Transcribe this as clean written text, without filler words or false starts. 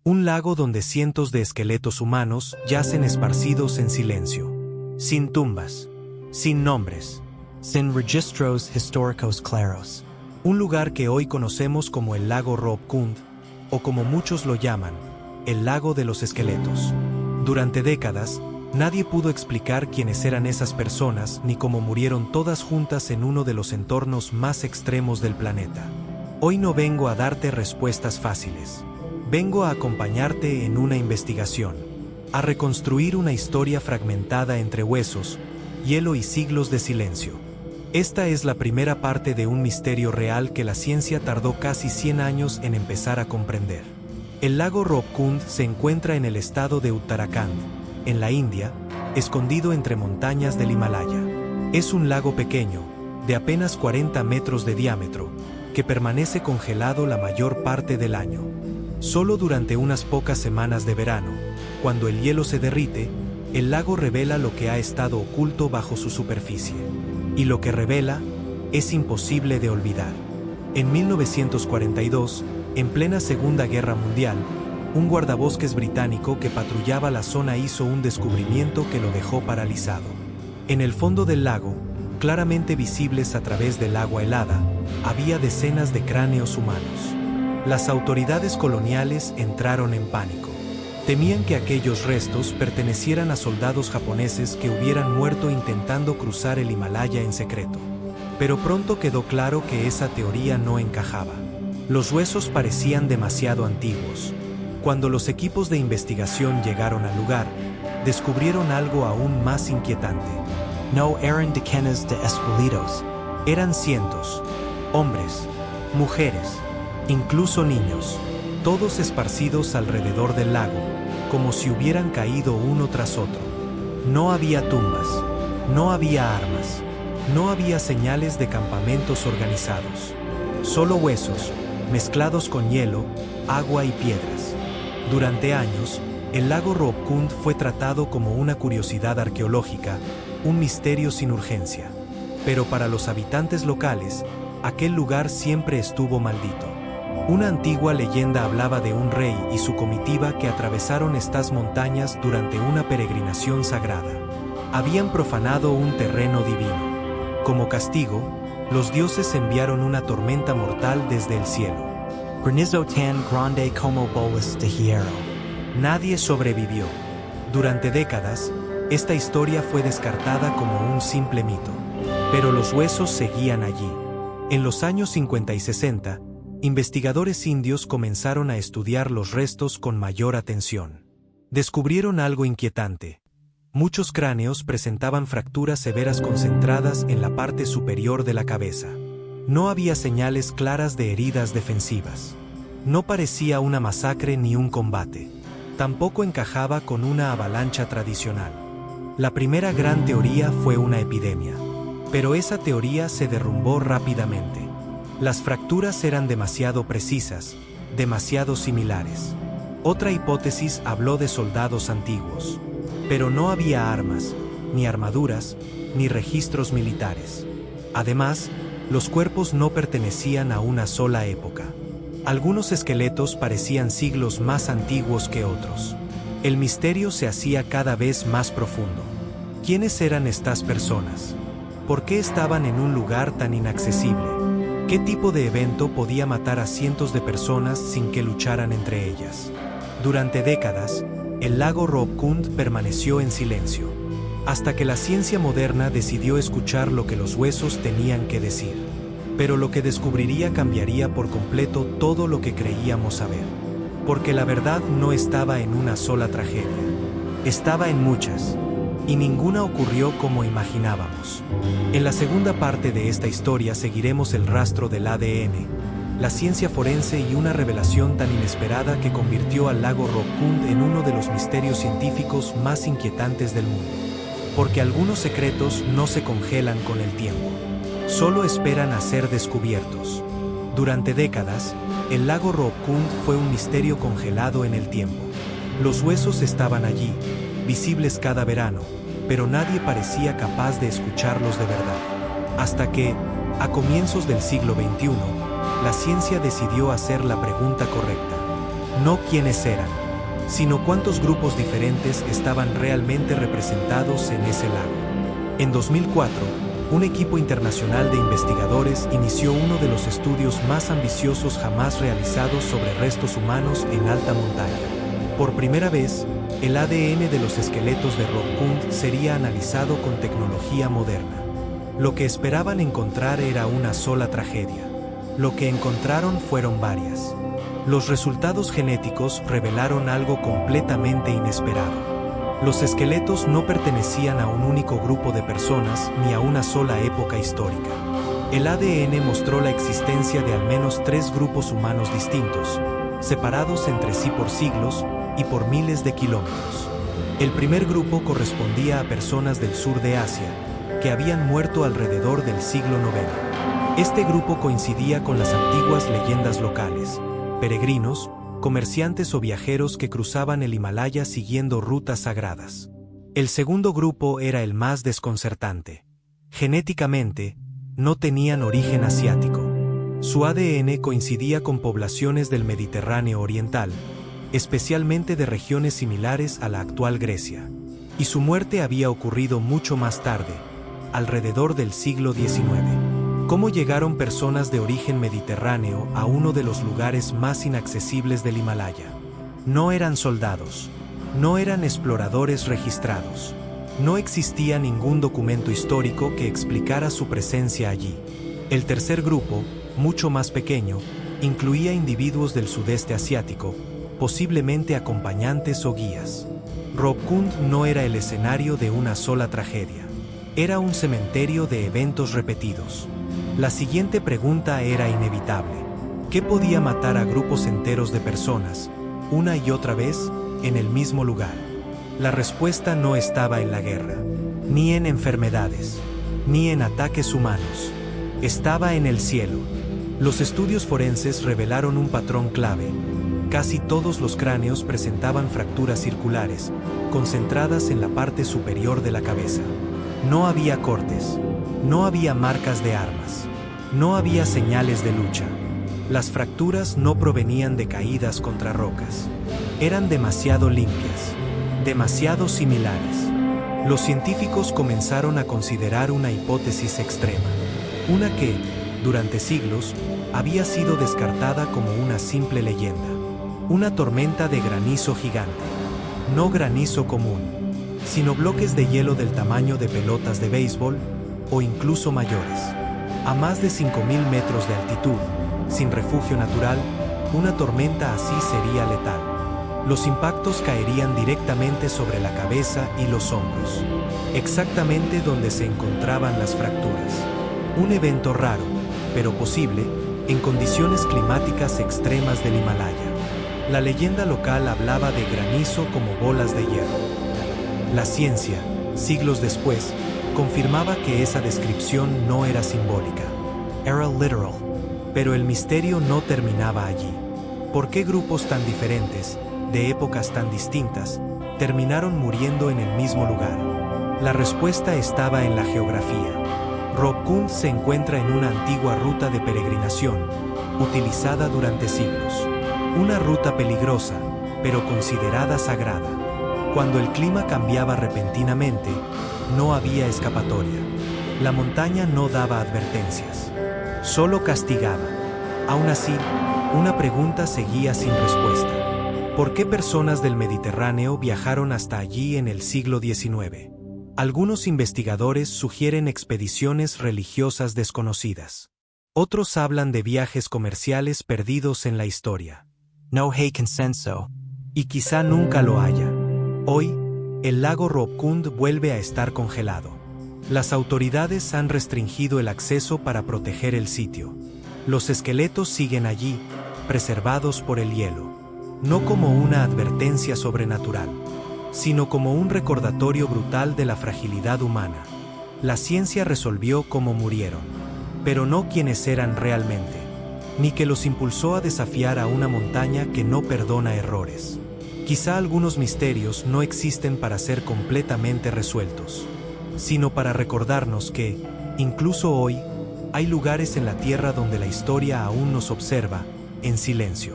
Un lago donde cientos de esqueletos humanos yacen esparcidos en silencio. Sin tumbas, sin nombres, sin registros históricos claros. Un lugar que hoy conocemos como el lago Rob Kund, o como muchos lo llaman, el lago de los esqueletos. Durante décadas, nadie pudo explicar quiénes eran esas personas ni cómo murieron todas juntas en uno de los entornos más extremos del planeta. Hoy no vengo a darte respuestas fáciles. Vengo a acompañarte en una investigación, a reconstruir una historia fragmentada entre huesos, hielo y siglos de silencio. Esta es la primera parte de un misterio real que la ciencia tardó casi 100 años en empezar a comprender. El lago Rob Kund se encuentra en el estado de Uttarakhand, en la India, escondido entre montañas del Himalaya. Es un lago pequeño, de apenas 40 metros de diámetro, que permanece congelado la mayor parte del año. Solo durante unas pocas semanas de verano, cuando el hielo se derrite, el lago revela lo que ha estado oculto bajo su superficie. Y lo que revela es imposible de olvidar. En 1942, en plena Segunda Guerra Mundial, un guardabosques británico que patrullaba la zona hizo un descubrimiento que lo dejó paralizado. En el fondo del lago, claramente visibles a través del agua helada, había decenas de cráneos humanos. Las autoridades coloniales entraron en pánico. Temían que aquellos restos pertenecieran a soldados japoneses que hubieran muerto intentando cruzar el Himalaya en secreto. Pero pronto quedó claro que esa teoría no encajaba. Los huesos parecían demasiado antiguos. Cuando los equipos de investigación llegaron al lugar, descubrieron algo aún más inquietante. No eran decenas de esqueletos, eran cientos. Hombres, mujeres, incluso niños. Todos esparcidos alrededor del lago, como si hubieran caído uno tras otro. No había tumbas, no había armas, no había señales de campamentos organizados. Solo huesos, mezclados con hielo, agua y piedras. Durante años, el lago Rob Kund fue tratado como una curiosidad arqueológica, un misterio sin urgencia. Pero para los habitantes locales, aquel lugar siempre estuvo maldito. Una antigua leyenda hablaba de un rey y su comitiva que atravesaron estas montañas durante una peregrinación sagrada. Habían profanado un terreno divino. Como castigo, los dioses enviaron una tormenta mortal desde el cielo. Granizo tan grande como bolas de hierro. Nadie sobrevivió. Durante décadas, esta historia fue descartada como un simple mito. Pero los huesos seguían allí. En los años 50 y 60, investigadores indios comenzaron a estudiar los restos con mayor atención. Descubrieron algo inquietante. Muchos cráneos presentaban fracturas severas concentradas en la parte superior de la cabeza. No había señales claras de heridas defensivas. No parecía una masacre ni un combate. Tampoco encajaba con una avalancha tradicional. La primera gran teoría fue una epidemia. Pero esa teoría se derrumbó rápidamente. Las fracturas eran demasiado precisas, demasiado similares. Otra hipótesis habló de soldados antiguos. Pero no había armas, ni armaduras, ni registros militares. Además, los cuerpos no pertenecían a una sola época. Algunos esqueletos parecían siglos más antiguos que otros. El misterio se hacía cada vez más profundo. ¿Quiénes eran estas personas? ¿Por qué estaban en un lugar tan inaccesible? ¿Qué tipo de evento podía matar a cientos de personas sin que lucharan entre ellas? Durante décadas, el lago Rob Kund permaneció en silencio, hasta que la ciencia moderna decidió escuchar lo que los huesos tenían que decir. Pero lo que descubriría cambiaría por completo todo lo que creíamos saber. Porque la verdad no estaba en una sola tragedia. Estaba en muchas. Y ninguna ocurrió como imaginábamos. En la segunda parte de esta historia seguiremos el rastro del ADN, la ciencia forense y una revelación tan inesperada que convirtió al lago Rob Kund en uno de los misterios científicos más inquietantes del mundo. Porque algunos secretos no se congelan con el tiempo, solo esperan a ser descubiertos. Durante décadas, el lago Rob Kund fue un misterio congelado en el tiempo. Los huesos estaban allí, visibles cada verano, pero nadie parecía capaz de escucharlos de verdad. Hasta que, a comienzos del siglo XXI, la ciencia decidió hacer la pregunta correcta. No quiénes eran, sino cuántos grupos diferentes estaban realmente representados en ese lago. En 2004, un equipo internacional de investigadores inició uno de los estudios más ambiciosos jamás realizados sobre restos humanos en alta montaña. Por primera vez, el ADN de los esqueletos de Rob Kund sería analizado con tecnología moderna. Lo que esperaban encontrar era una sola tragedia. Lo que encontraron fueron varias. Los resultados genéticos revelaron algo completamente inesperado. Los esqueletos no pertenecían a un único grupo de personas ni a una sola época histórica. El ADN mostró la existencia de al menos 3 grupos humanos distintos, separados entre sí por siglos y por miles de kilómetros. El primer grupo correspondía a personas del sur de Asia, que habían muerto alrededor del siglo IX. Este grupo coincidía con las antiguas leyendas locales: peregrinos, comerciantes o viajeros que cruzaban el Himalaya siguiendo rutas sagradas. El segundo grupo era el más desconcertante. Genéticamente, no tenían origen asiático. Su ADN coincidía con poblaciones del Mediterráneo oriental, especialmente de regiones similares a la actual Grecia. Y su muerte había ocurrido mucho más tarde, alrededor del siglo XIX. ¿Cómo llegaron personas de origen mediterráneo a uno de los lugares más inaccesibles del Himalaya? No eran soldados, no eran exploradores registrados. No existía ningún documento histórico que explicara su presencia allí. El tercer grupo, mucho más pequeño, incluía individuos del sudeste asiático, posiblemente acompañantes o guías. Rob Kund no era el escenario de una sola tragedia. Era un cementerio de eventos repetidos. La siguiente pregunta era inevitable. ¿Qué podía matar a grupos enteros de personas, una y otra vez, en el mismo lugar? La respuesta no estaba en la guerra, ni en enfermedades, ni en ataques humanos. Estaba en el cielo. Los estudios forenses revelaron un patrón clave. Casi todos los cráneos presentaban fracturas circulares, concentradas en la parte superior de la cabeza. No había cortes. No había marcas de armas. No había señales de lucha. Las fracturas no provenían de caídas contra rocas. Eran demasiado limpias, demasiado similares. Los científicos comenzaron a considerar una hipótesis extrema. Una que, durante siglos, había sido descartada como una simple leyenda. Una tormenta de granizo gigante. No granizo común, sino bloques de hielo del tamaño de pelotas de béisbol, o incluso mayores. A más de 5.000 metros de altitud, sin refugio natural, una tormenta así sería letal. Los impactos caerían directamente sobre la cabeza y los hombros, exactamente donde se encontraban las fracturas. Un evento raro, pero posible, en condiciones climáticas extremas del Himalaya. La leyenda local hablaba de granizo como bolas de hierro. La ciencia, siglos después, confirmaba que esa descripción no era simbólica, era literal. Pero el misterio no terminaba allí. ¿Por qué grupos tan diferentes, de épocas tan distintas, terminaron muriendo en el mismo lugar? La respuesta estaba en la geografía. Rob Kund se encuentra en una antigua ruta de peregrinación, utilizada durante siglos. Una ruta peligrosa, pero considerada sagrada. Cuando el clima cambiaba repentinamente, no había escapatoria. La montaña no daba advertencias, solo castigaba. Aún así, una pregunta seguía sin respuesta. ¿Por qué personas del Mediterráneo viajaron hasta allí en el siglo XIX? Algunos investigadores sugieren expediciones religiosas desconocidas. Otros hablan de viajes comerciales perdidos en la historia. No hay consenso. Y quizá nunca lo haya. Hoy, el lago Rob Kund vuelve a estar congelado. Las autoridades han restringido el acceso para proteger el sitio. Los esqueletos siguen allí, preservados por el hielo. No como una advertencia sobrenatural, sino como un recordatorio brutal de la fragilidad humana. La ciencia resolvió cómo murieron, pero no quiénes eran realmente, ni qué los impulsó a desafiar a una montaña que no perdona errores. Quizá algunos misterios no existen para ser completamente resueltos, sino para recordarnos que, incluso hoy, hay lugares en la Tierra donde la historia aún nos observa, en silencio.